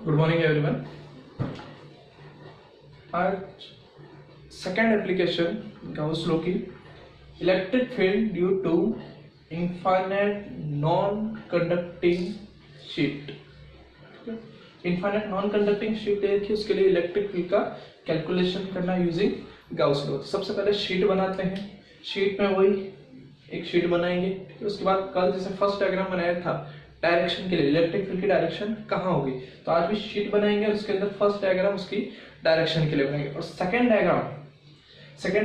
Good morning everyone. आज second application Gauss law की electric field due to infinite non conducting sheet. Infinite non conducting sheet देखिए, उसके लिए electric field का calculation करना using Gauss law. सबसे पहले शीट बनाते हैं। शीट में वही एक शीट बनाएंगे। उसके बाद कल जैसे फर्स्ट डायग्राम बनाया था डायरेक्शन के लिए, इलेक्ट्रिक फील्ड की डायरेक्शन कहाँ होगी, तो आज भी शीट बनाएंगे और उसके अंदर फर्स्ट डायग्राम उसकी डायरेक्शन के लिए बनाएंगे। और सेकंड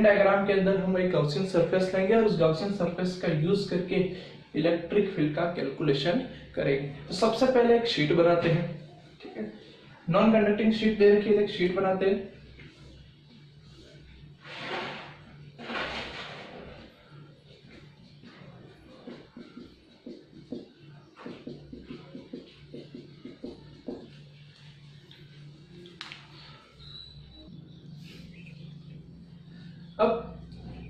डायग्राम के अंदर हम एक गाउसियन सरफेस लेंगे और उस गाउसियन सरफेस का यूज करके इलेक्ट्रिक फील्ड का कैलकुलेशन करेंगे। तो सबसे पहले एक शीट बनाते हैं, ठीक है। नॉन कंडक्टिंग शीट दे रखी है, एक शीट बनाते हैं। अब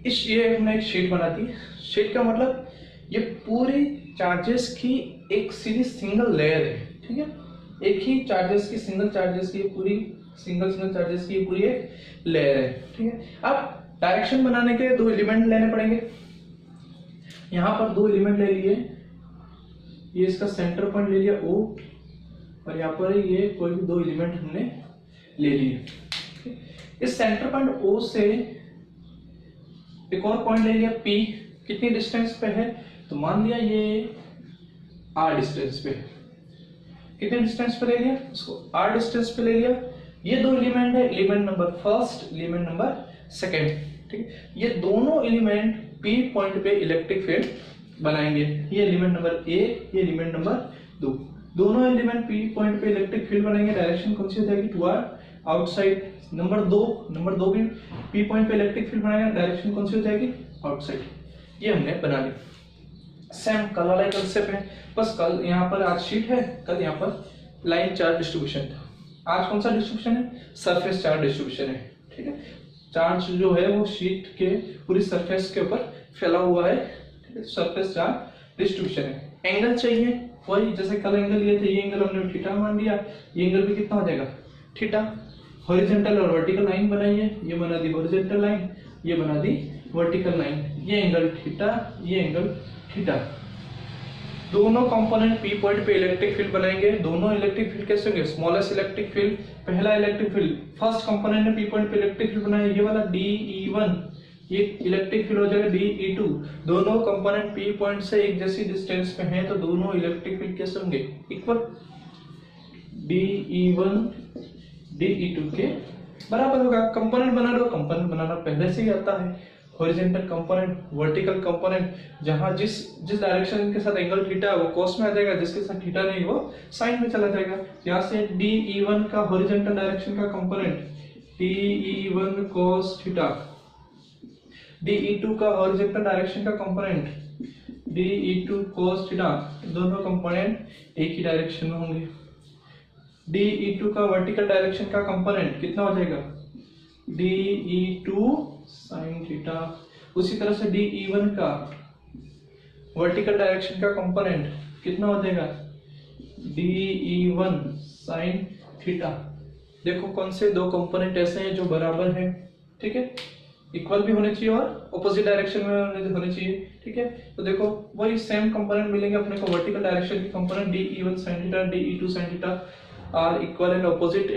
ये हमने एक शीट बना दी। शीट का मतलब ये पूरी चार्जेस की एक सीधी सिंगल लेयर है, ठीक है। एक ही चार्जेस की सिंगल चार्जेस की पूरी सिंगल चार्जेस की पूरी एक लेयर है, ठीक है। अब डायरेक्शन बनाने के लिए दो एलिमेंट लेने पड़ेंगे। यहाँ पर दो एलिमेंट ले लिए, ये इसका सेंटर पॉइंट ले लिया O, और यहाँ पर ये कोई भी दो एलिमेंट हमने ले लिए। इस सेंटर पॉइंट O से एक और पॉइंट ले लिया P, कितनी डिस्टेंस पे है, तो मान लिया ये R डिस्टेंस पे है। कितने डिस्टेंस पे ले लिया, इसको R डिस्टेंस पे ले लिया। ये दो एलिमेंट है, element number first, element number second, ठीक है। ये दोनों एलिमेंट P पॉइंट पे इलेक्ट्रिक फील्ड बनाएंगे। ये एलिमेंट नंबर 1, ये एलिमेंट नंबर 2, दोनों एलिमेंट P पॉइंट पे इलेक्ट्रिक फील्ड बनाएंगे। डायरेक्शन कौन सी हो जाएगी, टुवर्ड आउटसाइड। नंबर दो भी P पॉइंट पे इलेक्ट्रिक फील्ड बनाएगा, डायरेक्शन कौन सी हो जाएगी, आउटसाइड। ये हमने बना ली। सेम कल वाला कंसेप्ट है, बस कल यहाँ पर आज शीट है, कल यहाँ पर लाइन चार्ज डिस्ट्रीब्यूशन था। आज कौन सा डिस्ट्रीब्यूशन है, सरफेस चार्ज डिस्ट्रीब्यूशन है, ठीक है। चार्ज जो है वो शीट के पूरी सरफेस के ऊपर फैला हुआ है, ठीक है। सरफेस चार्ज डिस्ट्रीब्यूशन है। एंगल चाहिए वही, जैसे कल एंगल लिए थे, ये एंगल हमने थीटा मान लिया, ये एंगल भी कितना हो जाएगा, थीटा। हॉरिजॉन्टल और वर्टिकल लाइन बनाई है, ये बना दी हॉरिजॉन्टल लाइन, ये बना दी वर्टिकल लाइन। ये एंगल थीटा, ये एंगल थीटा। दोनों कंपोनेंट P पॉइंट पे इलेक्ट्रिक फील्ड बनाएंगे। दोनों इलेक्ट्रिक फील्ड कैसे होंगे, स्मॉलेस्ट इलेक्ट्रिक फील्ड, पहला इलेक्ट्रिक फील्ड फर्स्ट कंपोनेंट ने P पॉइंट पे इलेक्ट्रिक फील्ड बनाया, ये वाला DE1, ये इलेक्ट्रिक फील्ड हो जाएगा DE2। दोनों कंपोनेंट P पॉइंट से एक जैसी डिस्टेंस पे हैं, तो दोनों इलेक्ट्रिक फील्ड कैसे होंगे, इक्वल। DE1 DE2 के बराबर होगा। कंपोनेंट बना लो, कंपोनेंट बनाना पहले से ही आता है। हॉरिजॉन्टल कंपोनेंट, वर्टिकल कंपोनेंट, जहां जिस डायरेक्शन के साथ एंगल थीटा है वो कॉस में आ जाएगा, जिसके साथ थीटा नहीं वो साइन में चला जाएगा। यहाँ से DE1 का हॉरिजॉन्टल डायरेक्शन का component DE1 cos theta, DE2 का हॉरिजॉन्टल डायरेक्शन का कंपोनेंट DE2 cos थीटा, दोनों कंपोनेंट एक ही डायरेक्शन में होंगे। DE2 का वर्टिकल डायरेक्शन का कंपोनेंट कितना हो जाएगा, DE2 sin थीटा। उसी तरह से DE1 का वर्टिकल डायरेक्शन का कंपोनेंट कितना हो जाएगा, DE1 sin थीटा। देखो कौन से दो कंपोनेंट ऐसे हैं जो बराबर हैं, ठीक है, इक्वल भी होने चाहिए और ऑपोजिट डायरेक्शन में होने चाहिए, ठीक है। तो देखो वही सेम कंपोनेंट मिलेंगे अपने को, वर्टिकल डायरेक्शन के component DE1 sin theta, DE2 sin theta are equal and opposite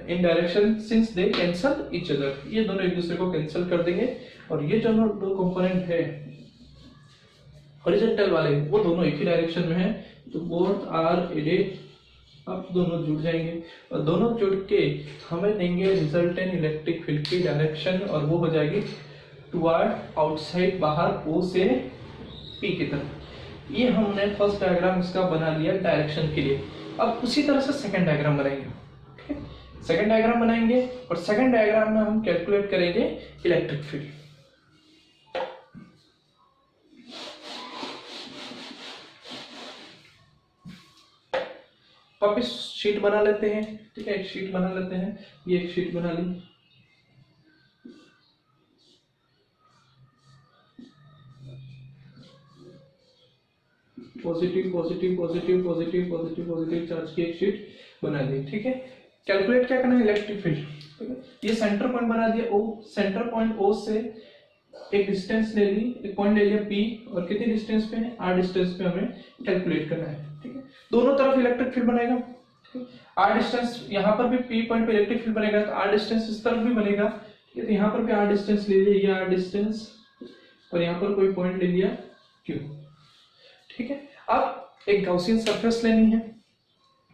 in direction since they cancel each other। ये दोनों एक दूसरे को कैंसिल कर देंगे, और ये दोनों दो कंपोनेंट है हॉरिजॉन्टल वाले, वो दोनों एक ही डायरेक्शन में है, तो बोथ आर एडेड। अब दोनों जुड़ जाएंगे, और दोनों जुड़ के हमें देंगे रिजल्टेंट इलेक्ट्रिक फील्ड की डायरेक्शन, और वो हो जाएगी टुवर्ड आउटसाइड, बाहर O से P की तरफ। ये हमने फर्स्ट डायग्राम इसका बना लिया डायरेक्शन के लिए। अब उसी तरह से सेकंड डायग्राम बनाएंगे, ठीक है। सेकंड डायग्राम बनाएंगे और सेकंड डायग्राम में हम कैलकुलेट करेंगे इलेक्ट्रिक फील्ड। वापिस शीट बना लेते हैं, ठीक है, एक शीट बना लेते हैं। ये एक शीट बना ली, positive positive positive positive positive positive charge की एक शीट बना दी। ठीक है, कैलकुलेट क्या करना है, इलेक्ट्रिक फील्ड। ठीक है, ये सेंटर पॉइंट बना दिया ओ, सेंटर पॉइंट ओ से एक डिस्टेंस ले ली, एक पॉइंट ले लिया पी, और कितनी डिस्टेंस पे है, आर डिस्टेंस पे हमें कैलकुलेट करना है। ठीक है, दोनों तरफ इलेक्ट्रिक फील्ड बनेगा। आर डिस्टेंस यहाँ पर भी पी पॉइंट पे इलेक्ट्रिक फील्ड बनेगा, तो आर डिस्टेंस इस तरफ भी बनेगा। तो यहाँ पर भी आर डिस्टेंस ले लिया, ये आर डिस्टेंस, और यहाँ पर कोई पॉइंट ले लिया क्यू। ठीक है, अब एक गॉसियन सरफेस लेनी है।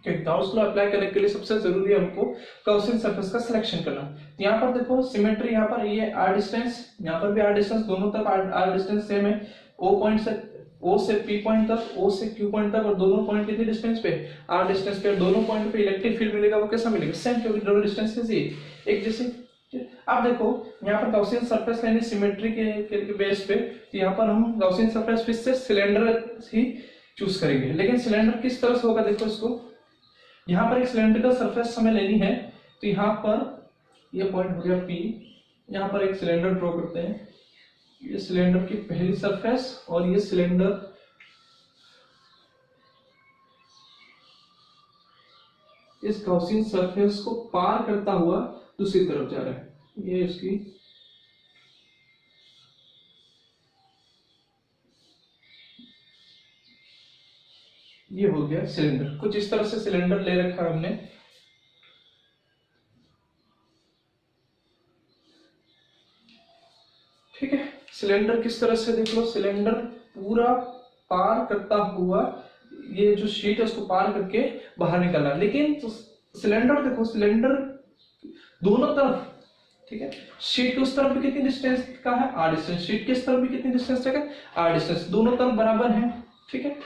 गॉस लॉ अप्लाई करने के लिए सबसे जरूरी है हमको गॉसियन सरफेस का सिलेक्शन करना। तो यहाँ पर देखो सिमेट्री, यहाँ पर ये आर डिस्टेंस, यहाँ पर भी आर डिस्टेंस, दोनों तरफ आर डिस्टेंस सेम है। ओ पॉइंट से, ओ से पी पॉइंट तक, ओ से क्यू पॉइंट तक, और दोनों पॉइंट कितनी डिस्टेंस पे, आर डिस्टेंस पे। दोनों पॉइंट पे इलेक्ट्रिक फील्ड मिलेगा, वो कैसा मिलेगा, सेम, क्योंकि दोनों डिस्टेंस कैसी एक जैसे। अब देखो यहाँ पर गॉसियन सरफेस लेनी सिमेट्री के बेस पे, तो यहाँ पर हम गॉसियन सरफेस फिर से सिलेंडर ही चूज करेंगे। लेकिन सिलेंडर किस तरह से होगा, देखो इसको, यहाँ पर एक सिलेंड्रिकल सरफेस हमें लेनी है। तो यहाँ पर ये पॉइंट हो गया P, यहाँ पर एक सिलेंडर ड्रॉ करते हैं। ये सिलेंडर की पहली सरफेस, और ये सिलेंडर इस गॉसियन सरफेस को पार करता हुआ दूसरी तरफ जा रहा है। ये इसकी ये हो गया सिलेंडर। कुछ इस तरह से सिलेंडर ले रखा है हमने। ठीक है, सिलेंडर किस तरह से देख लो, सिलेंडर पूरा पार करता हुआ ये जो शीट है उसको पार करके बाहर निकलना। लेकिन तो सिलेंडर देखो, सिलेंडर दोनों तरफ, ठीक है, शीट उस तरफ भी कितनी डिस्टेंस का है, आर डिस्टेंस, शीट के इस तरफ भी कितनी डिस्टेंस का है, आर डिस्टेंस, दोनों तरफ बराबर है। ठीक है,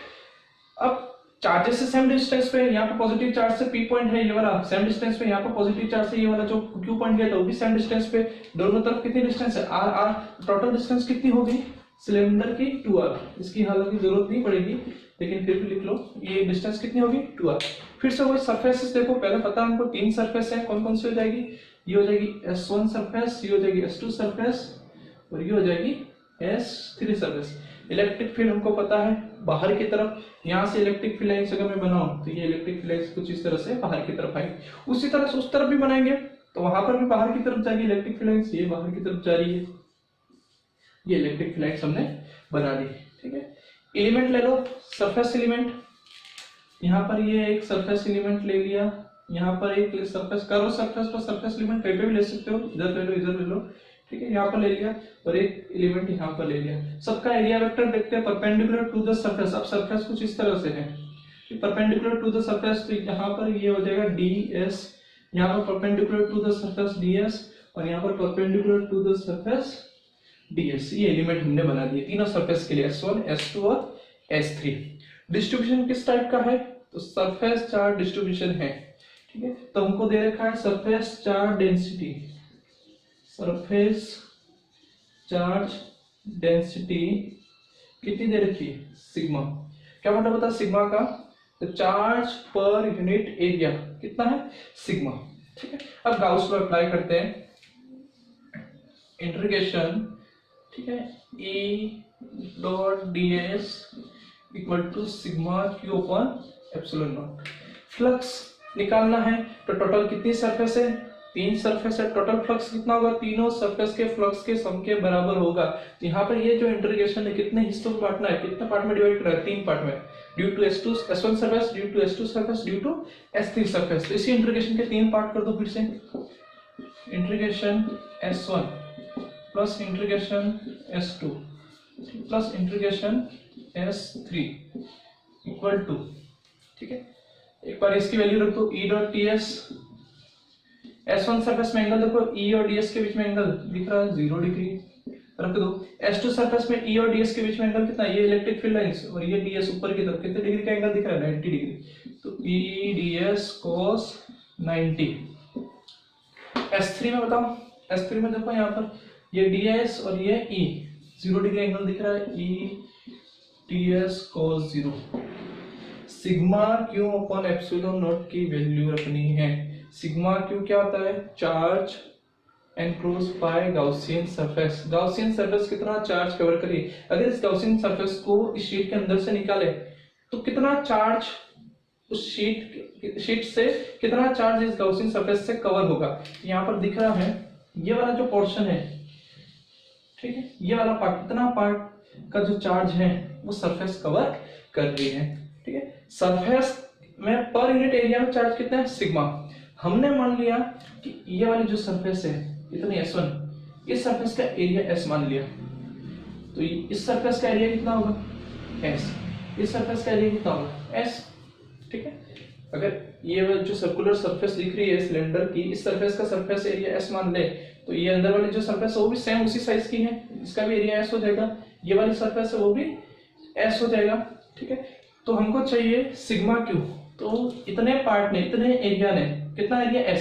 अब चार्जेस से सेम डिस्टेंस पे, यहाँ पे पॉजिटिव चार्ज से पी पॉइंट है ये वाला सेम डिस्टेंस पे, यहाँ पे पॉजिटिव चार्ज से ये वाला जो क्यू पॉइंट गया था वो भी सेम डिस्टेंस पे। दोनों तरफ कितनी डिस्टेंस है, आर आर, टोटल डिस्टेंस कितनी होगी सिलेंडर की 2r। इसकी हालांकि जरूरत नहीं पड़ेगी, लेकिन फिर भी लिख लो, ये डिस्टेंस कितनी होगी 2r। फिर से वही सरफेसेस देखो, पहले पता है हमको 3 सरफेस है, कौन कौन सी हो जाएगी, ये हो जाएगी S1 सरफेस, ये हो जाएगी S2 सरफेस, और ये हो जाएगी S3 सरफेस। इलेक्ट्रिक फील्ड हमको पता है बाहर की तरफ, यहाँ से इलेक्ट्रिक फील्ड लाइन्स अगर मैं बनाऊं तो ये इलेक्ट्रिक फील्ड लाइन्स कुछ इस तरह से बाहर की तरफ आएगी। उसी तरह से उस तरफ भी बनाएंगे तो वहां पर भी बाहर की तरफ जाएगी इलेक्ट्रिक फील्ड लाइन्स, ये बाहर की तरफ जा रही है, ये इलेक्ट्रिक फील्ड लाइन्स हमने बना दी। ठीक है, एलिमेंट ले लो, सरफेस एलिमेंट, यहाँ पर ये एक सरफेस एलिमेंट ले लिया, यहाँ पर एक सरफेस, कर्व सरफेस पर सरफेस एलिमेंट कहीं पे भी ले सकते हो, इधर ले लो इधर ले लो। ठीक है, यहाँ पर ले लिया, और एक एलिमेंट यहाँ पर ले लिया। सबका एरिया वेक्टर देखते हैं, परपेंडिकुलर टू द सरफेस। अब सरफेस कुछ इस तरह से है, परपेंडिकुलर टू द सरफेस, तो यहाँ पर ये हो जाएगा ds, यहाँ पर perpendicular to the surface ds, और यहाँ पर perpendicular to the surface ds। ये एलिमेंट हमने बना दिए तीनों सरफेस के लिए, S1, S2 और S3। डिस्ट्रीब्यूशन किस टाइप का है, तो सरफेस चार्ज डिस्ट्रीब्यूशन है। ठीक है, तो हमको दे रखा है surface charge density, surface charge density कितनी दे रखी है, सिग्मा। क्या मतलब होता है सिग्मा का, तो चार्ज पर यूनिट एरिया कितना है, सिग्मा। ठीक है, अब गाउस लॉ अप्लाई करते हैं, इंटीग्रेशन, ठीक है, E dot ds equal to sigma q upon epsilon naught. Flux निकालना है, तो टोटल कितनी सरफेस है, 3 सरफेस है, टोटल फ्लक्स कितना होगा, तीनों सरफेस के फ्लक्स के सम के बराबर होगा। यहाँ पर ये जो इंटीग्रेशन है कितने हिस्सों में बांटना है, कितने पार्ट में डिवाइड करना है, 3 पार्ट में, due to S1 surface, due to S2 surface, due to S3 surface. तो इसी इंटीग्रेशन के 3 पार्ट कर दो फिर से, integration S1 plus integration S2 plus integration S3 equal to, ठीक है, एक बार इसकी वैल्यू रख दो, E dot ds, S1 surface में एंगल देखो, E और ds के बीच में एंगल दिख रहा है 0 डिग्री, रख दो। S2 सरफेस में E और ds के बीच में एंगल कितना, ये इलेक्ट्रिक फील्ड लाइंस, और ये ds ऊपर की तरफ कितने डिग्री का एंगल दिख रहा है, 90 डिग्री, तो E ds cos 90। S3 में बताओ, S3 में देखो यहाँ पर ये ds और ये E 0 डिग्री एंगल दिख रहा है, E ds cos 0। Sigma Q upon epsilon not की वैल्यू रखनी है। सिग्मा क्यू क्या होता है, charge enclose by Gaussian surface. Gaussian surface कितना चार्ज कवर करिए, अगर इस गॉसियन सरफेस को इस शीट के अंदर से निकाले तो कितना चार्ज उस शीट से कितना चार्ज इस गॉसियन सरफेस से कवर होगा। यहाँ पर दिख रहा है ये वाला जो पोर्शन है, ठीक है, ये वाला पार्ट, कितना पार्ट का जो चार्ज है वो सरफेस कवर कर रही है, ठीक है। सरफेस में पर यूनिट एरिया में चार्ज कितना है, सिग्मा। हमने मान लिया कि ये वाली जो सरफेस है इतनी S1, इस सरफेस का एरिया S मान लिया, तो इस सरफेस का एरिया कितना होगा, S। इस सरफेस का एरिया कितना होगा, S, ठीक है। अगर ये जो सर्कुलर सरफेस दिख रही है सिलेंडर की, इस सरफेस का सरफेस एरिया S मान ले, तो ये अंदर वाली जो सरफेस है वो भी सेम उसी साइज की है, इसका भी एरिया S हो जाएगा। ये वाली सरफेस है वो भी S हो जाएगा, ठीक है। तो हमको चाहिए सिग्मा क्यू, तो इतने पार्ट ने, इतने एरिया ने, कितना एरिया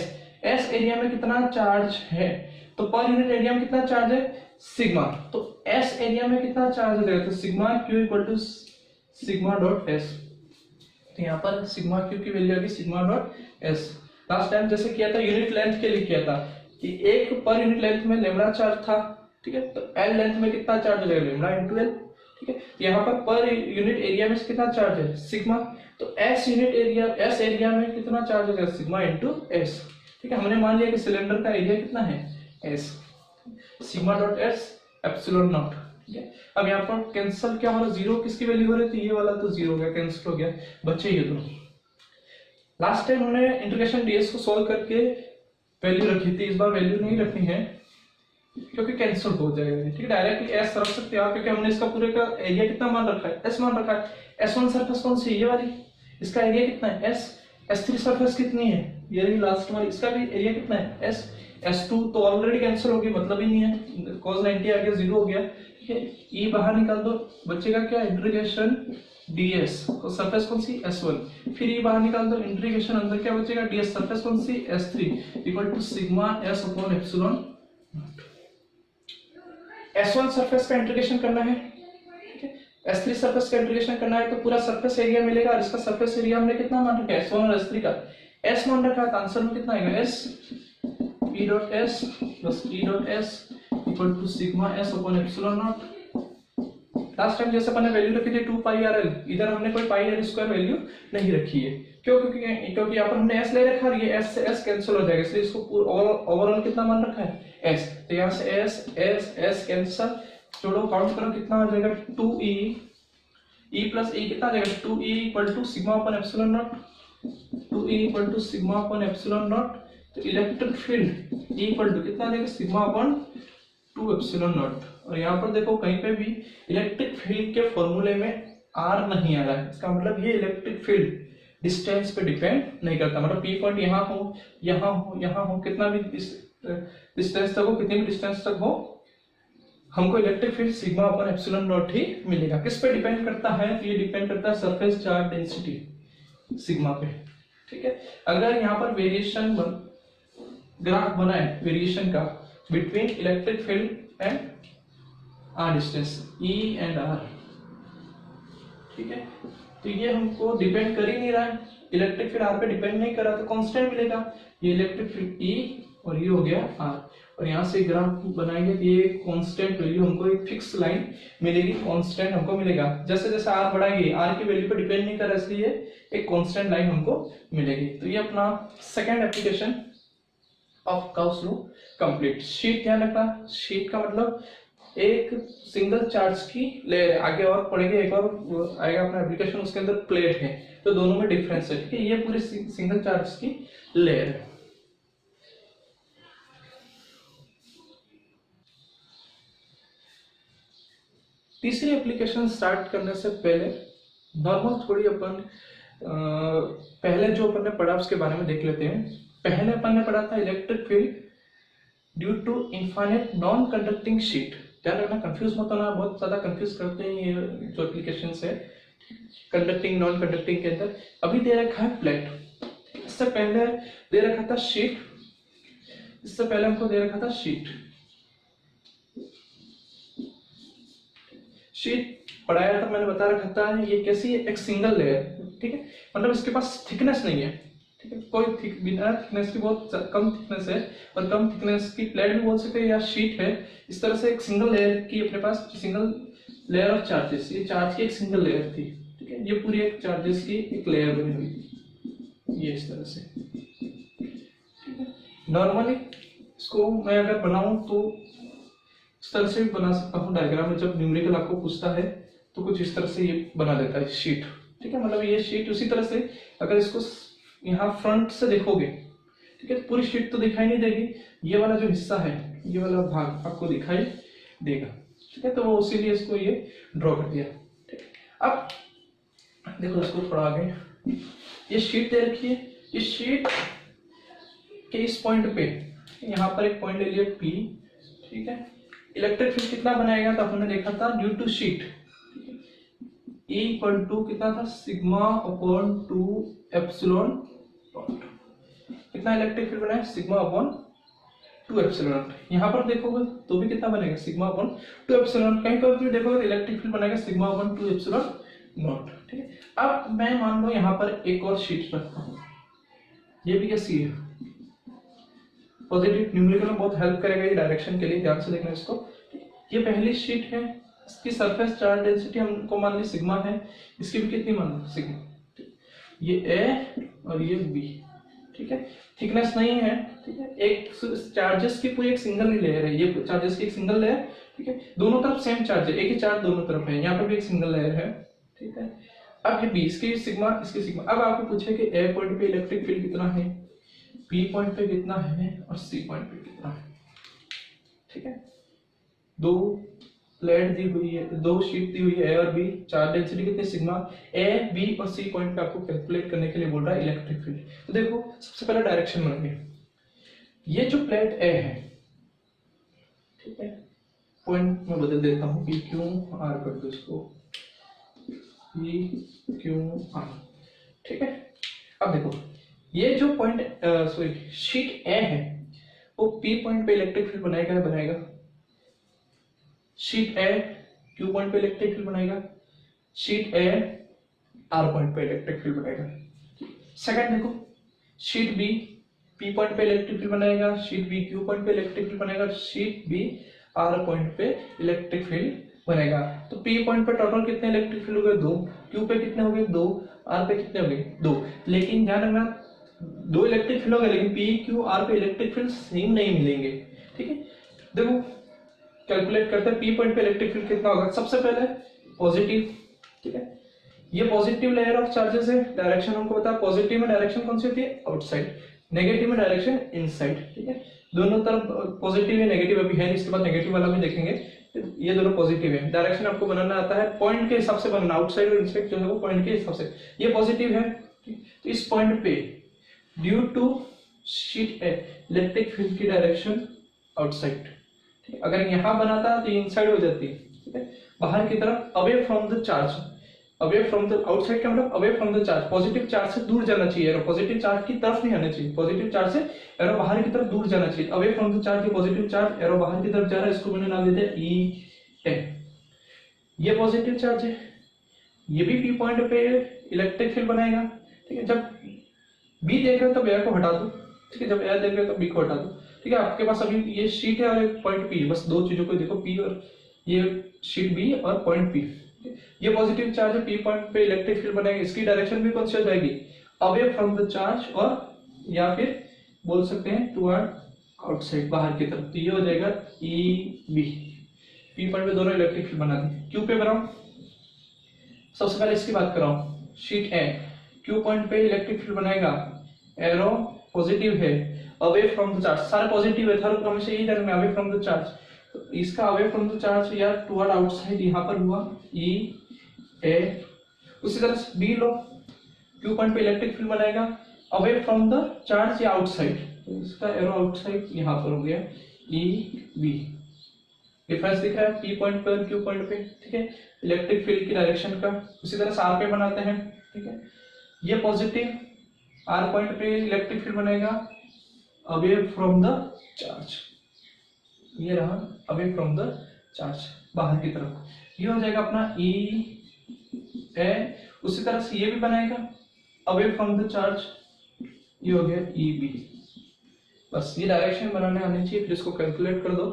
S एरिया में कितना चार्ज है, तो पर यूनिट एरिया में कितना चार्ज है, सिग्मा। तो S एरिया में कितना चार्ज हो जाएगा, तो sigma Q equal to sigma dot S। तो यहाँ पर सिग्मा क्यू की वैल्यू आ गई sigma dot S। Last time जैसे किया था यूनिट लेंथ के लिए किया था कि एक पर यूनिट लेंथ में लेमड़ा चार्ज था, ठीक है, तो L लेंथ में कितना चार्ज हो जाएगा, लेमड़ा इंटू L, ठीक है। यहाँ पर यूनिट एरिया में कितना चार्ज है, सिग्मा, तो S unit area, S area में कितना चार्ज हो जाएगा, सिग्मा इंटू S, ठीक है। हमने मान लिया कि सिलेंडर का एरिया कितना है, S, sigma dot S epsilon not, ठीक है। अब यहाँ पर कैंसिल क्या हो रहा है, जीरो किसकी वैल्यू हो रही थी, ये वाला तो जीरो हो गया, कैंसिल हो गया, बचे ये दोनों। लास्ट टाइम हमने इंटीग्रेशन ds को सॉल्व करके वैल्यू रखी थी, इस बार वैल्यू नहीं रखनी है क्योंकि कैंसिल हो जाएगा, ठीक है। डायरेक्टली S रख सकते हो आप, क्योंकि हमने इसका पूरे का एरिया कितना मान रखा है, S मान रखा है। S1 सरफेस कौन सी, ये वाली, इसका एरिया कितना है, S। S3 सरफेस कितनी है, ये रही लास्ट वाली, इसका भी एरिया कितना है, S। S2 तो ऑलरेडी कैंसिल हो गई, मतलब ही नहीं है, cos 90 आ गया, जीरो हो गया, ठीक है। E बाहर निकाल दो, बचेगा क्या, इंटीग्रेशन ds, तो सरफेस कौन सी, S1, फिर E बाहर निकाल दो, इंटीग्रेशन अंदर क्या बचेगा, ds, सरफेस कौन सी, S3 equal to sigma S upon epsilon. S1 surface का इंटीग्रेशन करना है, ठीक है, S3 सरफेस का इंटीग्रेशन करना है, तो पूरा सरफेस एरिया मिलेगा, और इसका सरफेस एरिया हमने कितना मान रखा है, S1 और S3 का S मान रखा है, तो आंसर में कितना आएगा, S P dot S plus T dot S equal to sigma S upon epsilon naught. Last time जैसे अपन ने वैल्यू रखी थी 2 पाई आर एल, इधर हमने कोई पाई आर स्क्वायर वैल्यू नहीं रखी है, क्यों, क्योंकि यहाँ पर हमने S ले रखा है, ये S से S कैंसिल हो जाएगा, इसलिए इसको ओवरऑल कितना मान रखा है, S। तो यहाँ से S कैंसिल, जोड़ो काउंट करो कितना आ जाएगा, 2E, E प्लस E कितना आ जाएगा, 2E equal to sigma upon epsilon naught, 2E equal to sigma upon epsilon naught. तो electric field E equal to कितना आ जाएगा, सिग्मा अपॉन 2 एप्सिलॉन नॉट। और यहाँ पर देखो कहीं पे भी इलेक्ट्रिक फील्ड के फॉर्मूले में R नहीं आ रहा है, इसका मतलब ये इलेक्ट्रिक फील्ड डिस्टेंस पे डिपेंड नहीं करता, मतलब P पॉइंट यहाँ हो, यहाँ हो, यहाँ हो, कितना भी डिस्टेंस तक हो, कितनी भी डिस्टेंस तक हो, हमको electric field sigma upon epsilon not ही मिलेगा। किस पे डिपेंड करता है, ये डिपेंड करता है सरफेस चार्ज डेंसिटी सिग्मा पे, ठीक है। अगर यहाँ पर वेरिएशन ग्राफ बना है वेरिएशन का between electric field and R distance E and R, ठीक है, तो ये हमको डिपेंड कर ही नहीं रहा है, इलेक्ट्रिक फील्ड R पे डिपेंड नहीं कर रहा, तो कांस्टेंट मिलेगा, ये इलेक्ट्रिक फील्ड E और ये हो गया R, और यहाँ से ग्राफ बनाएंगे तो ये कांस्टेंट वैल्यू हमको एक फिक्स लाइन मिलेगी, कांस्टेंट हमको मिलेगा, जैसे जैसे R बढ़ाएगी R की वैल्यू पे डिपेंड नहीं कर रहा, इसलिए एक कांस्टेंट लाइन हमको मिलेगी। तो ये अपना second application of Gauss law complete. Sheet ध्यान रखना, शीट का मतलब एक सिंगल चार्ज की लेयर है, आगे और पढ़ेंगे, एक और आएगा अपना एप्लीकेशन, उसके अंदर प्लेट है, तो दोनों में डिफरेंस है, ठीक है। ये पूरी सिंगल चार्ज की लेयर है। तीसरी एप्लीकेशन स्टार्ट करने से पहले नॉर्मल थोड़ी अपन पहले जो अपन ने पढ़ा उसके बारे में देख लेते हैं। पहले अपन ने पढ़ा था electric field due to infinite non conducting sheet. ध्यान रखना, कंफ्यूज मत होना, बहुत ज्यादा कंफ्यूज करते हैं ये जो एप्लीकेशंस है कंडक्टिंग नॉन कंडक्टिंग के अंदर। अभी दे रखा है प्लेट, इससे पहले दे रखा था शीट, इससे पहले हमको दे रखा था शीट। शीट पढ़ाया था, मैंने बता रखा था ये कैसी है, एक सिंगल लेयर, ठीक है, मतलब इसके पास थिकनेस नहीं है, ठीक है, कोई बिना थिकनेस की बहुत कम थिकनेस है, और कम थिकनेस की प्लेट भी बोल सकते हैं या शीट है। इस तरह से एक सिंगल लेयर की अपने पास सिंगल लेयर ऑफ चार्जेस, ये चार्ज की एक सिंगल लेयर थी, ठीक है। ये पूरी एक चार्जेस की एक लेयर बनी हुई थी, ये इस तरह से, ठीक है। नॉर्मली इसको मैं अगर बनाऊं तो इस तरह से भी बना सकता हूँ डायग्राम में, जब न्यूमेरिकल आपको पूछता है तो कुछ इस तरह से ये बना देता है शीट, ठीक है। मतलब ये शीट उसी तरह से, अगर इसको यहाँ फ्रंट से देखोगे, ठीक है, पूरी शीट तो दिखाई नहीं देगी, ये वाला जो हिस्सा है, ये वाला भाग आपको दिखाई देगा, ठीक है। तो वो इसीलिए इसको ये ड्रॉ कर दिया, ठीक है। अब देखो इसको थोड़ा आगे, ये शीट दे रखी है, इस शीट के इस पॉइंट पे यहाँ पर एक पॉइंट ले लिया P, ठीक है। इलेक्ट्रिक फील्ड कितना बनाएगा, तो हमने देखा था due to sheet, E equal to कितना था, सिग्मा अपॉन 2 एप्सिलॉन नॉट। कितना इलेक्ट्रिक फील्ड बनाया, सिग्मा अपॉन 2 एप्सिलॉन नॉट। यहाँ पर देखोगे तो भी कितना बनेगा, सिग्मा अपॉन 2 एप्सिलॉन। कहीं पर भी देखोगे इलेक्ट्रिक फील्ड बनेगा सिग्मा अपॉन 2 एप्सिलॉन नॉट, ठीक है। अब मैं मान लो यहाँ पर एक और शीट रखता हूँ, ये भी कैसी है, पॉजिटिव, न्यूमेरिकल में बहुत हेल्प करेगा ये डायरेक्शन के लिए, ध्यान से देखना इसको। ये पहली शीट है, इसकी सरफेस चार्ज डेंसिटी हमको मान ली सिग्मा है, इसकी भी कितनी मान लो, सिग्मा, ये A और ये B, ठीक है। थिकनेस नहीं है, ठीक है, एक चार्जेस की पूरी एक सिंगल लेयर है, ये चार्जेस की एक सिंगल लेयर, ठीक है। दोनों तरफ सेम चार्ज है, एक ही चार्ज दोनों तरफ है, यहाँ पर भी एक सिंगल लेयर है, ठीक है। अब ये B, इसकी सिग्मा, इसकी सिग्मा। अब आपको पूछे कि A पॉइंट पे इलेक्ट्रिक फील्ड कितना है, B पॉइंट पे कितना है और C पॉइंट पे कितना है, ठीक है। दो प्लेट दी हुई है, दो शीट दी हुई है A और B, चार्ज डेंसिटी कितनी, सिग्मा। A, B और C पॉइंट पे आपको कैलकुलेट करने के लिए बोल रहा है इलेक्ट्रिक फील्ड। तो देखो सबसे पहले डायरेक्शन बनाइए, ये जो प्लेट A है, ठीक है, पॉइंट में बदल देता हूँ, P Q R कर दो इसको, P Q R, ठीक है। अब देखो ये जो पॉइंट सॉरी शीट A है, वो P पॉइंट पे इलेक्ट्रिक फील्ड बनाएगा, बनाएगा। शीट A Q पॉइंट पे इलेक्ट्रिक फील्ड बनाएगा, शीट A R पॉइंट पे इलेक्ट्रिक फील्ड बनाएगा। सेकंड देखो, शीट B P पॉइंट पे इलेक्ट्रिक फील्ड बनाएगा, शीट B Q पॉइंट पे इलेक्ट्रिक फील्ड बनाएगा, शीट B R पॉइंट पे इलेक्ट्रिक फील्ड बनेगा। तो P पॉइंट पे टोटल कितने इलेक्ट्रिक फील्ड हो गए, 2, Q पे कितने हो गए, 2, R पे कितने हो गए, 2। लेकिन ध्यान रखना, 2 इलेक्ट्रिक फील्ड हो गए, लेकिन P Q R पे इलेक्ट्रिक फील्ड सेम नहीं मिलेंगे, ठीक है। देखो कैलकुलेट करते हैं, P पॉइंट पे इलेक्ट्रिक फील्ड कितना होगा, सबसे पहले पॉजिटिव, ठीक है। ये पॉजिटिव लेयर ऑफ चार्जेस है, डायरेक्शन हमको पता है, पॉजिटिव में डायरेक्शन कौन सी होती है, आउटसाइड, नेगेटिव में डायरेक्शन इनसाइड, ठीक है। दोनों तरफ पॉजिटिव है, नेगेटिव अभी है, इसके बाद नेगेटिव वाला भी देखेंगे। ये दोनों पॉजिटिव है, डायरेक्शन आपको बनाना आता है, पॉइंट के हिसाब से बनाना, आउटसाइड और इनसाइड जो है वो पॉइंट के हिसाब से। ये पॉजिटिव है, तो इस पॉइंट पे due to sheet a electric field की डायरेक्शन आउटसाइड, ठीक है। अगर यहाँ बनाता तो ये इनसाइड हो जाती है, ठीक है, बाहर की तरफ, away from the charge, away from the outside का मतलब away from the charge, positive charge से दूर जाना चाहिए, एरो पॉजिटिव चार्ज की तरफ नहीं आना चाहिए, पॉजिटिव चार्ज से एरो बाहर की तरफ दूर जाना चाहिए, away from the charge, positive charge arrow बाहर की तरफ जा रहा है, इसको मैंने नाम देते हैं E N। ये पॉजिटिव चार्ज है, ये भी P पॉइंट पे इलेक्ट्रिक फील्ड बनाएगा, ठीक है। जब B देख रहे हो तब A को हटा दो, ठीक है, जब A देख रहे हो तब B को हटा दो, ठीक है। आपके पास अभी ये शीट है और एक पॉइंट P, बस दो चीजों को देखो, P और ये शीट B और पॉइंट P। ये पॉजिटिव चार्ज है, P पॉइंट पे इलेक्ट्रिक फील्ड बनेगा, इसकी डायरेक्शन भी कौन सी हो जाएगी, अवे फ्रॉम द चार्ज, और या फिर बोल सकते हैं टुवर्ड आउटसाइड, बाहर की तरफ। तो ये हो जाएगा EB। P पॉइंट पे दोनों इलेक्ट्रिक फील्ड बना दी। Q पे बनाओ, सबसे पहले इसकी बात कराऊं, शीट A Q पॉइंट पे इलेक्ट्रिक फील्ड बनाएगा, एरो पॉजिटिव है, अवे फ्रॉम द चार्ज, सारे पॉजिटिव है, थर्ड हमेशा यही ध्यान रखना, अवे फ्रॉम द चार्ज। तो इसका अवे फ्रॉम द चार्ज या टुवर्ड आउटसाइड यहाँ पर हुआ E A। उसी तरह से B लो, Q पॉइंट पे इलेक्ट्रिक फील्ड बनाएगा, अवे फ्रॉम द चार्ज या आउटसाइड, तो इसका एरो आउटसाइड यहाँ पर हो गया E B। डिफरेंस दिख रहा है P पॉइंट पर Q पॉइंट पे, ठीक है, इलेक्ट्रिक फील्ड की डायरेक्शन का। उसी तरह से R पे बनाते हैं, ठीक है। ये पॉजिटिव R पॉइंट पे इलेक्ट्रिक फील्ड बनेगा, अवे फ्रॉम द चार्ज, ये रहा अवे फ्रॉम द चार्ज, बाहर की तरफ। ये हो जाएगा अपना E A। उसी तरह से ये भी बनाएगा, अवे फ्रॉम द चार्ज, ये हो गया E B। बस ये डायरेक्शन बनाने आनी चाहिए, फिर इसको कैलकुलेट कर दो।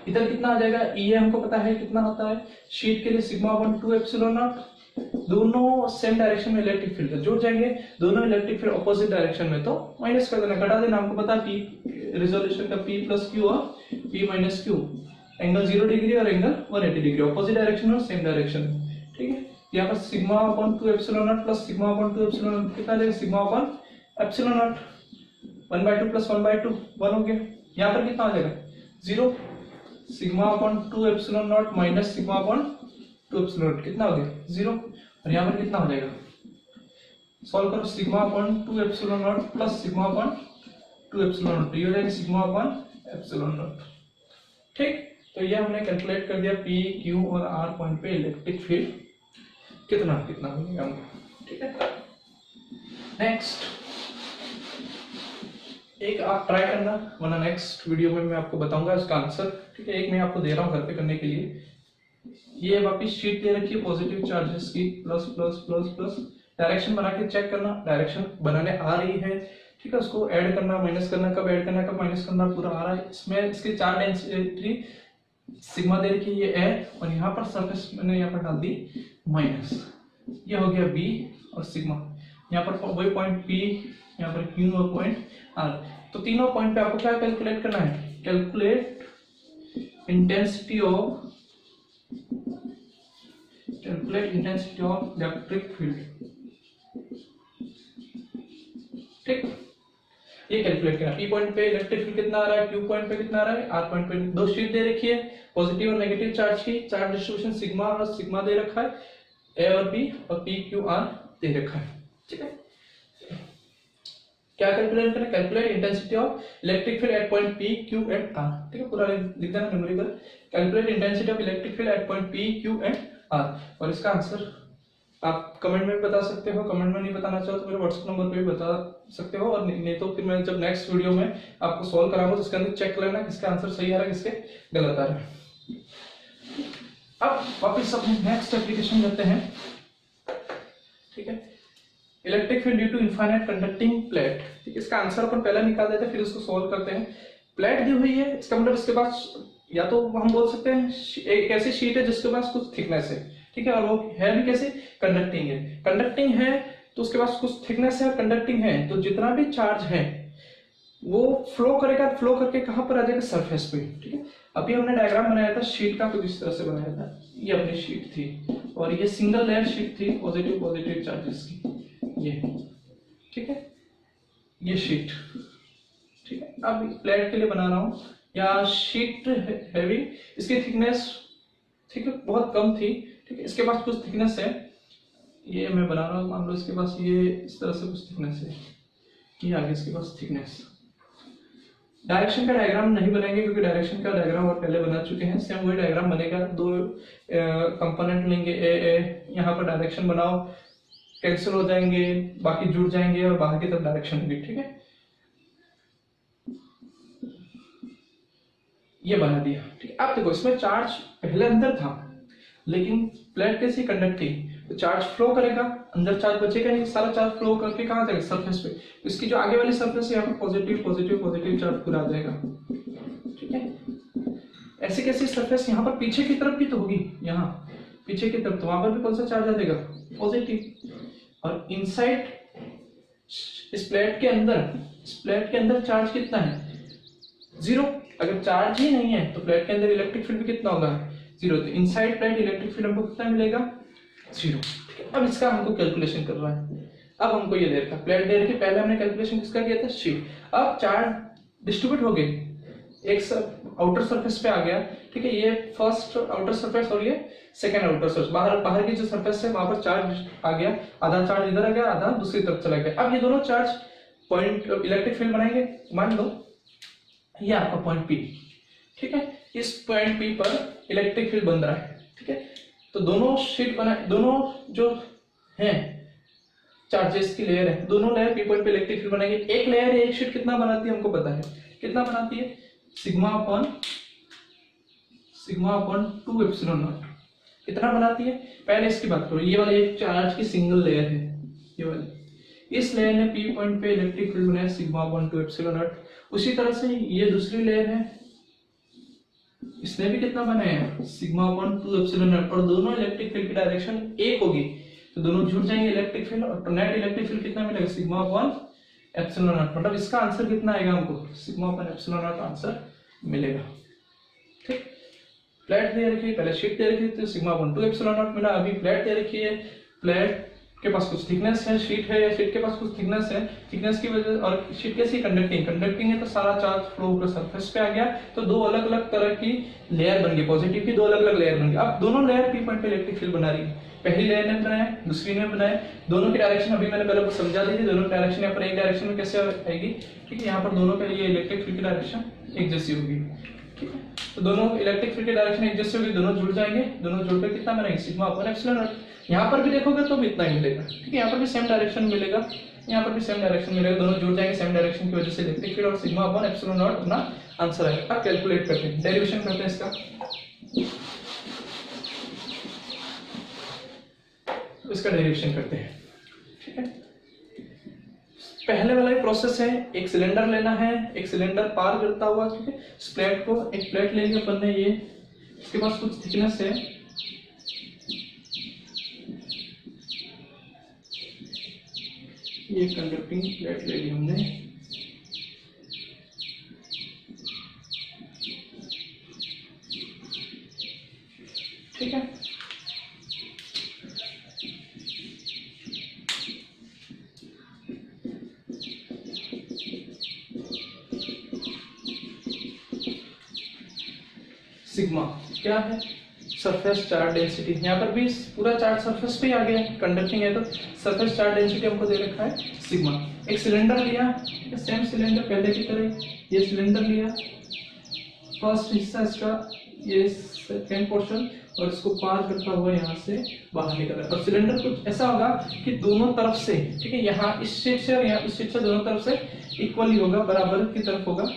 इधर कितना आ जाएगा, E A हमको पता है कितना होता है, शीट के लिए सिग्मा 1 2 एप्सिलॉन नॉट, दोनों सेम डायरेक्शन में इलेक्ट्रिक फील्ड जुड़ जाएंगे, दोनों इलेक्ट्रिक फील्ड ऑपोजिट डायरेक्शन में, तो माइनस कर देना, घटा देना। हमको पता P रिजोल्यूशन का P प्लस क्यू और P minus Q, angle 0 degree और एंगल 180 डिग्री, ऑपोजिट डायरेक्शन और सेम डायरेक्शन में, ठीक है। यहाँ पर sigma upon 2 epsilon not plus sigma upon 2 epsilon naught कितना देगा, sigma upon epsilon not 1/2 plus 1/2 1 हो गया। यहाँ पर कितना आ जाएगा 0, sigma upon 2 epsilon not minus sigma upon 2 epsilon naught कितना हो गया 0, और यहाँ पर कितना हो जाएगा, सॉल्व करो, sigma upon 2 epsilon not plus sigma upon 2 epsilon not, ये हो जाएगा सिग्मा अपॉन एप्सिलॉन नॉट, ठीक। तो ये हमने कैलकुलेट कर दिया P, Q और R पॉइंट पे इलेक्ट्रिक फील्ड कितना कितना मिलेगा हमको, ठीक है। नेक्स्ट एक आप ट्राई करना, वरना नेक्स्ट वीडियो में मैं आपको बताऊंगा इसका आंसर, ठीक है। एक मैं आपको दे रहा हूँ घर पे करने के लिए। ये वापिस शीट दे रखी है पॉजिटिव चार्जेस की, plus plus plus plus, direction बना के चेक करना, डायरेक्शन बनाने आ रही है, ठीक है। उसको ऐड करना, माइनस करना, कब ऐड करना कब माइनस करना, पूरा आ रहा है। इसमें इसके चार डेंसिटी सिग्मा दे रखी है, ये है, और यहाँ पर सरफेस मैंने यहाँ पर डाल दी माइनस, ये हो गया B और सिग्मा, यहाँ पर वही पॉइंट P, यहाँ पर Q और पॉइंट R। तो तीनों पॉइंट पे आपको क्या कैलकुलेट करना है, calculate intensity of electric field, ठीक। ये कैलकुलेट करना, P पॉइंट पे इलेक्ट्रिक फील्ड कितना आ रहा है, Q पॉइंट पे कितना आ रहा है, R पॉइंट पे। दो शीट दे रखी है पॉजिटिव और नेगेटिव चार्ज की, चार्ज डिस्ट्रीब्यूशन सिग्मा और सिग्मा दे रखा है, A और B, और P Q R दे रखा है, ठीक है। क्या कैलकुलेट करें, calculate intensity of electric field at point P Q and R, ठीक है। पूरा लिख देना मेमोरी पर, calculate intensity of electric field at point P Q and R, और इसका आंसर आप कमेंट में बता सकते हो, कमेंट में नहीं बताना चाहो तो मेरे व्हाट्सएप नंबर पे भी बता सकते हो, और नहीं तो फिर मैं जब नेक्स्ट वीडियो में आपको सॉल्व कराऊंगा तो उसके अंदर चेक लेना किसका आंसर सही आ रहा है किसके गलत आ रहा है। अब वापस अपने नेक्स्ट एप्लीकेशन करते हैं, ठीक है। Electric field due to infinite conducting plate, ठीक है। इसका आंसर अपन पहले निकाल देते हैं फिर उसको सॉल्व करते हैं। प्लेट दी हुई है, इसका मतलब इसके पास या तो हम बोल सकते हैं एक ऐसी शीट है जिसके पास कुछ थिकनेस है, ठीक है, और वो है भी कैसे, कंडक्टिंग है। कंडक्टिंग है तो उसके पास कुछ थिकनेस है और कंडक्टिंग है, तो जितना भी चार्ज है वो फ्लो करेगा, फ्लो करके कहां पर आ जाएगा, सरफेस पे, ठीक है। अभी हमने डायग्राम बनाया था शीट का, कुछ इस तरह से बनाया था, ये अपनी शीट थी और ये सिंगल लेयर शीट थी पॉजिटिव पॉजिटिव चार्जेस की, ये, ठीक है, ये शीट, ठीक है। अब प्लेट के लिए बना रहा हूं, या शीट हैवी, इसकी थिकनेस, ठीक है, बहुत कम थी, ठीक है। इसके पास कुछ थिकनेस है, ये मैं बना रहा हूँ, मान लो इसके पास ये इस तरह से कुछ थिकनेस है, ये आगे इसके पास थिकनेस। डायरेक्शन का डायग्राम नहीं बनेंगे क्योंकि डायरेक्शन का डायग्राम और पहले बना चुके हैं, सेम वही डायग्राम बनेगा। दो कंपोनेंट लेंगे ए, यहाँ पर डायरेक्शन बनाओ, कैंसिल हो जाएंगे, बाकी जुड़ जाएंगे और बाहर की तरफ डायरेक्शन होगी, ठीक है। ये बना दिया, ठीक है। अब देखो इसमें चार्ज पहले अंदर था लेकिन प्लेट कैसी, कंडक्टिंग, तो चार्ज फ्लो करेगा, अंदर चार्ज बचेगा नहीं, सारा चार्ज फ्लो करके कहां जाएगा, सरफेस पे। इसकी जो आगे वाली सरफेस है यहाँ पर पॉजिटिव पॉजिटिव पॉजिटिव चार्ज पूरा आ जाएगा, ठीक है। ऐसी कैसी सरफेस, यहाँ पर पीछे की तरफ भी तो होगी, यहाँ पीछे की तरफ, तो वहां पर भी कौन सा चार्ज आ जाएगा, पॉजिटिव। और इनसाइड इस प्लेट के अंदर चार्ज कितना है, 0। अगर चार्ज ही नहीं है तो प्लेट के अंदर इलेक्ट्रिक फील्ड भी कितना होगा, 0। तो इनसाइड प्लेट इलेक्ट्रिक फील्ड हमको कितना मिलेगा, 0, ठीक है। अब इसका हमको कैलकुलेशन कर रहा है, अब हमको ये दे रखा प्लेट दे रखी, पहले हमने कैलकुलेशन किसका किया था, शीट। अब चार्ज डिस्ट्रीब्यूट हो गए, एक आउटर सरफेस पे आ गया, ठीक है, ये फर्स्ट आउटर सरफेस और ये सेकंड आउटर सरफेस, बाहर की जो सरफेस है वहां पर चार्ज आ गया, आधा चार्ज इधर आ गया, आधा दूसरी तरफ चला गया। अब ये दोनों चार्ज पॉइंट इलेक्ट्रिक फील्ड बनाएंगे, मान लो ये आपका पॉइंट P, ठीक है। इस पॉइंट P पर इलेक्ट्रिक फील्ड बन रहा है, ठीक है। तो दोनों शीट बना, दोनों जो हैं चार्जेस की लेयर है, दोनों लेयर P पॉइंट पे इलेक्ट्रिक फील्ड बनाएंगे। एक लेयर है, एक शीट कितना बनाती है हमको पता है, कितना बनाती है, सिग्मा अपॉन 2 एप्सिलॉन नॉट, कितना बनाती है। पहले इसकी बात करो, ये वाला एक चार्ज की सिंगल लेयर है, ये वाली, इस लेयर ने P पॉइंट पे इलेक्ट्रिक फील्ड बनाया सिग्मा अपॉन 2 एप्सिलॉन नॉट। उसी तरह से ये दूसरी लेयर है, इसने भी कितना बनाया है, सिग्मा अपॉन 2 एप्सिलॉन नॉट, और दोनों इलेक्ट्रिक फील्ड की डायरेक्शन एक होगी, तो दोनों जुड़ जाएंगे इलेक्ट्रिक फील्ड, और नेट इलेक्ट्रिक फील्ड कितना मिलेगा सिग्मा अपॉन एप्सिलॉन नॉट। मतलब इसका आंसर कितना आएगा हमको sigma upon epsilon not answer मिलेगा। ठीक, प्लेट दे रखी है, पहले शीट दे रखी थी तो सिग्मा अपॉन 2 एप्सिलॉन नॉट मिला। अभी प्लेट दे रखी है, प्लेट के पास कुछ थिकनेस है, शीट है या शीट के पास कुछ थिकनेस है, थिकनेस की वजह, और शीट कैसी कंडक्टिंग है तो सारा चार्ज फ्लो होकर सरफेस पे आ गया, तो दो अलग अलग तरह की लेयर बन गई, पॉजिटिव की दो अलग अलग लेयर बन गई। अब दोनों लेयर पी पॉइंट पे इलेक्ट्रिक फील्ड बना रही है, पहली लेयर ने बनाया, दूसरी ने बनाया, दोनों की डायरेक्शन अभी मैंने पहले समझा दी थी, दोनों डायरेक्शन यहाँ पर एक डायरेक्शन में कैसे आएगी। ठीक है, यहाँ पर दोनों के लिए इलेक्ट्रिक फील्ड की डायरेक्शन एक जैसी होगी। ठीक है, तो दोनों इलेक्ट्रिक फील्ड की डायरेक्शन एक जैसी होगी, दोनों जुड़ जाएंगे, दोनों जुड़कर कितना बनेंगे सिग्मा अपॉन एप्सिलॉन नॉट। यहाँ पर भी देखोगे तो भी इतना ही मिलेगा। ठीक है, यहाँ पर भी सेम डायरेक्शन मिलेगा, यहाँ पर भी सेम डायरेक्शन मिलेगा, दोनों जुड़ जाएंगे सेम डायरेक्शन की वजह से इलेक्ट्रिक फील्ड, और सिग्मा अपॉन एप्सिलॉन नॉट अपना आंसर आएगा। अब कैलकुलेट करते हैं, डेरिवेशन करते हैं इसका। इसका डेरिवेशन करते हैं। ठीक है, पहले वाला ही प्रोसेस है, एक सिलेंडर लेना है, एक सिलेंडर पार करता हुआ। ठीक है, इस प्लेट को, एक प्लेट लेंगे अपन ने, ये इसके पास कुछ थिकनेस है, ये कंडक्टिंग प्लेट ले ली हमने। ठीक है, सिग्मा क्या है, सरफेस चार्ज डेंसिटी। यहाँ पर भी पूरा चार्ज सरफेस पे आ गया, कंडक्टिंग है तो सरफेस चार्ज डेंसिटी हमको दे रखा है सिग्मा। एक सिलेंडर लिया, सेम सिलेंडर पहले की तरह, ये सिलेंडर लिया, फर्स्ट हिस्सा इसका, ये सेकेंड पोर्शन, और इसको पार करता हुआ यहाँ से बाहर निकल रहा है। और सिलेंडर कुछ ऐसा होगा कि दोनों तरफ से, ठीक है, यहाँ इस शीट से और यहाँ इस शीट से दोनों तरफ से इक्वली होगा, बराबर की तरफ होगा।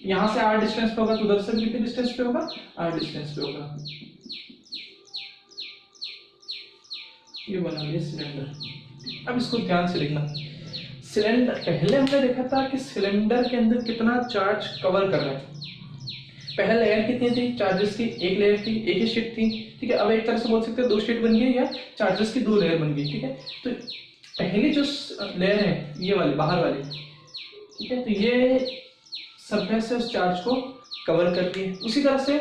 यहाँ से r डिस्टेंस पे होगा तो उधर से भी कितने डिस्टेंस पे होगा, r डिस्टेंस पे होगा। ये बना लिया सिलेंडर। अब इसको ध्यान से देखना, सिलेंडर पहले हमने देखा था कि सिलेंडर के अंदर कितना चार्ज कवर कर रहा है। पहले लेयर कितनी थी चार्जेस की, एक लेयर थी, एक ही शीट थी। ठीक है, अब एक तरह से बोल सकते हैं दो शीट बन गई या चार्जेस की दो लेयर बन गई। ठीक है, तो पहली जो लेयर है ये वाली बाहर वाली, ठीक है, तो ये सरफेस से उस चार्ज को कवर करती है। उसी तरह से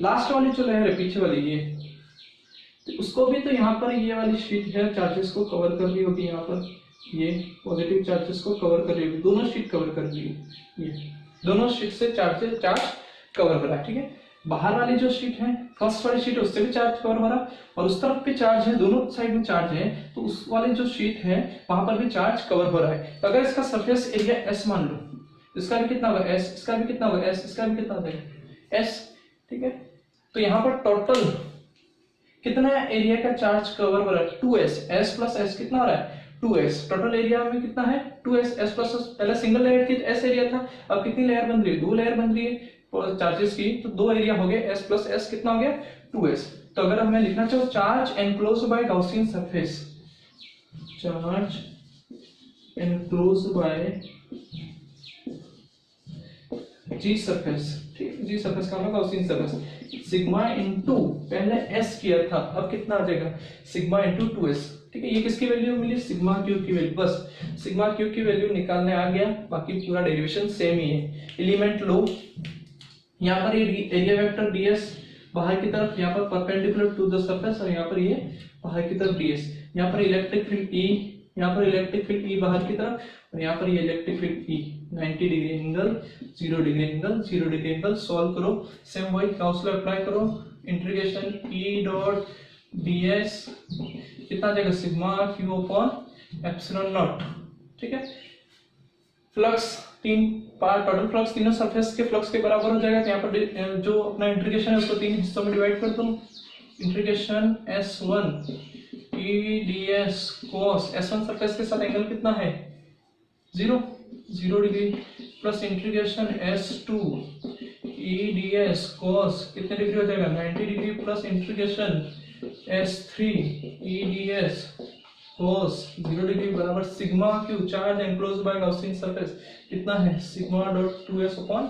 लास्ट वाली जो लेयर है पीछे वाली, ये तो उसको भी तो यहाँ पर ये वाली शीट है चार्जेस को कवर कर रही होगी, यहाँ पर ये पॉजिटिव चार्जेस को कवर कर रही होगी, दोनों शीट कवर कर रही है, ये दोनों शीट से चार्ज कवर हो रहा है। ठीक है, बाहर वाली जो शीट है, फर्स्ट वाली शीट है, उससे भी चार्ज कवर हो रहा है, और उस तरफ भी चार्ज है, दोनों साइड में चार्ज है, तो उस वाली जो शीट है वहां पर भी चार्ज कवर हो रहा है। तो अगर इसका सरफेस एरिया एस मान लो, इसका भी कितना होगा एस, इसका भी कितना होगा एस, इसका भी कितना होगा एस। ठीक है, तो यहाँ पर टोटल कितना एरिया का चार्ज कवर हो रहा है 2s, s प्लस s कितना हो रहा है 2s। टोटल एरिया में कितना है 2s, s प्लस s। पहले सिंगल लेयर थी s एरिया था, अब कितनी लेयर बन रही है, दो लेयर बन रही है चार्जेस की, तो दो एरिया हो गए, s प्लस s कितना हो गया 2s। तो अगर मैं लिखना चाहूँ charge enclose by Gaussian surface, charge enclose by G surface, ठीक, जी सरफेस का मतलब गॉसियन सरफेस, सिग्मा इनटू पहले s किया था, अब कितना आ जाएगा सिग्मा इनटू 2s। ठीक है, ये किसकी वैल्यू मिली, सिग्मा क्यू की वैल्यू। बस सिग्मा क्यू की वैल्यू निकालने आ गया, बाकी पूरा डेरिवेशन सेम ही है। एलिमेंट लो, यहाँ पर ये एरिया वेक्टर ds बाहर की तरफ, यहाँ पर परपेंडिकुलर टू द सरफेस, और यहाँ पर ये बाहर की तरफ ds। यहाँ पर इलेक्ट्रिक फील्ड E, यहाँ पर इलेक्ट्रिक फील्ड E बाहर की तरफ, और यहाँ पर ये electric field E 90 degree angle, 0 degree angle, 0 degree angle. Solve करो, सेम वही गॉस लॉ अप्लाई करो, इंटीग्रेशन E डॉट ds कितना आ जाएगा sigma Q upon epsilon not. ठीक है, फ्लक्स तीन पार्ट, टोटल फ्लक्स तीनों सरफेस के फ्लक्स के बराबर हो जाएगा। तो यहाँ पर जो अपना इंटीग्रेशन है उसको तीन हिस्सों में डिवाइड कर दूं, integration S1 E ds cos S1 surface के साथ एंगल कितना है 0 degree, plus integration S2 E ds cos कितने डिग्री हो जाएगा 90 degree, plus integration S3 E ds cos 0 degree बराबर sigma Q, charge enclosed by Gaussian surface कितना है sigma dot 2s upon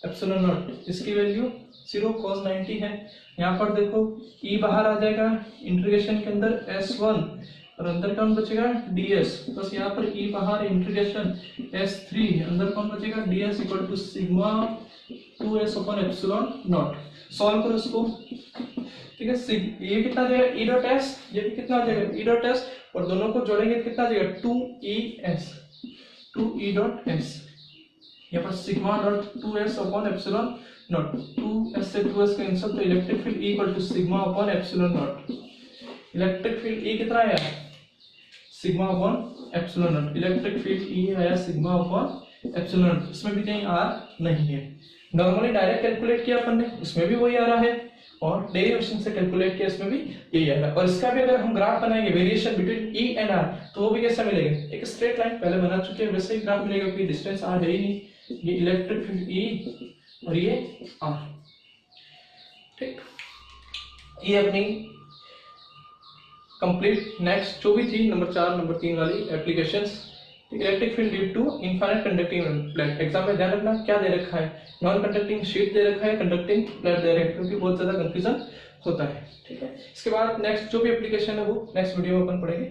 epsilon naught. इसकी वैल्यू 0 cos 90 है। यहाँ पर देखो e बाहर आ जाएगा इंटीग्रेशन के अंदर S1 और अंदर कौन बचेगा ds, बस यहाँ पर e बाहर इंटीग्रेशन S3 अंदर कौन बचेगा ds equal to sigma 2s upon epsilon naught. Solve करो इसको, ठीक है। ये कितना आ जाएगा e डॉट s, ये भी कितना आ जाएगा e डॉट s, और दोनों को जोड़ेंगे तो कितना आ जाएगा 2e डॉट s। यहाँ पर sigma dot 2s upon epsilon naught, 2s से 2s कैंसिल तो electric field E equal to sigma upon epsilon naught. Electric field E कितना आया sigma upon epsilon naught, electric field E आया sigma upon epsilon naught. इसमें भी कहीं r नहीं है। नॉर्मली डायरेक्ट कैलकुलेट किया अपन ने, उसमें भी वही आ रहा है, और डेरिवेशन से कैलकुलेट किया इसमें भी यही आ रहा है। और इसका भी अगर हम ग्राफ बनाएंगे variation between E and R तो वो भी कैसा मिलेगा, एक स्ट्रेट लाइन पहले बना चुके हैं वैसे ही ग्राफ मिलेगा, क्योंकि डिस्टेंस R है ही नहीं। ये इलेक्ट्रिक फील्ड E और ये R, ठीक। ये अपनी कंप्लीट नेक्स्ट जो भी थी नंबर 4 नंबर 3 वाली applications. Electric field due to infinite conducting plate. Exam में ध्यान रखना क्या दे रखा है, नॉन कंडक्टिंग शीट दे रखा है, कंडक्टिंग प्लेट दे रखा है, क्योंकि बहुत ज्यादा कंफ्यूजन होता है, ठीक है। इसके बाद नेक्स्ट जो भी एप्लीकेशन है वो नेक्स्ट वीडियो में अपन पढ़ेंगे।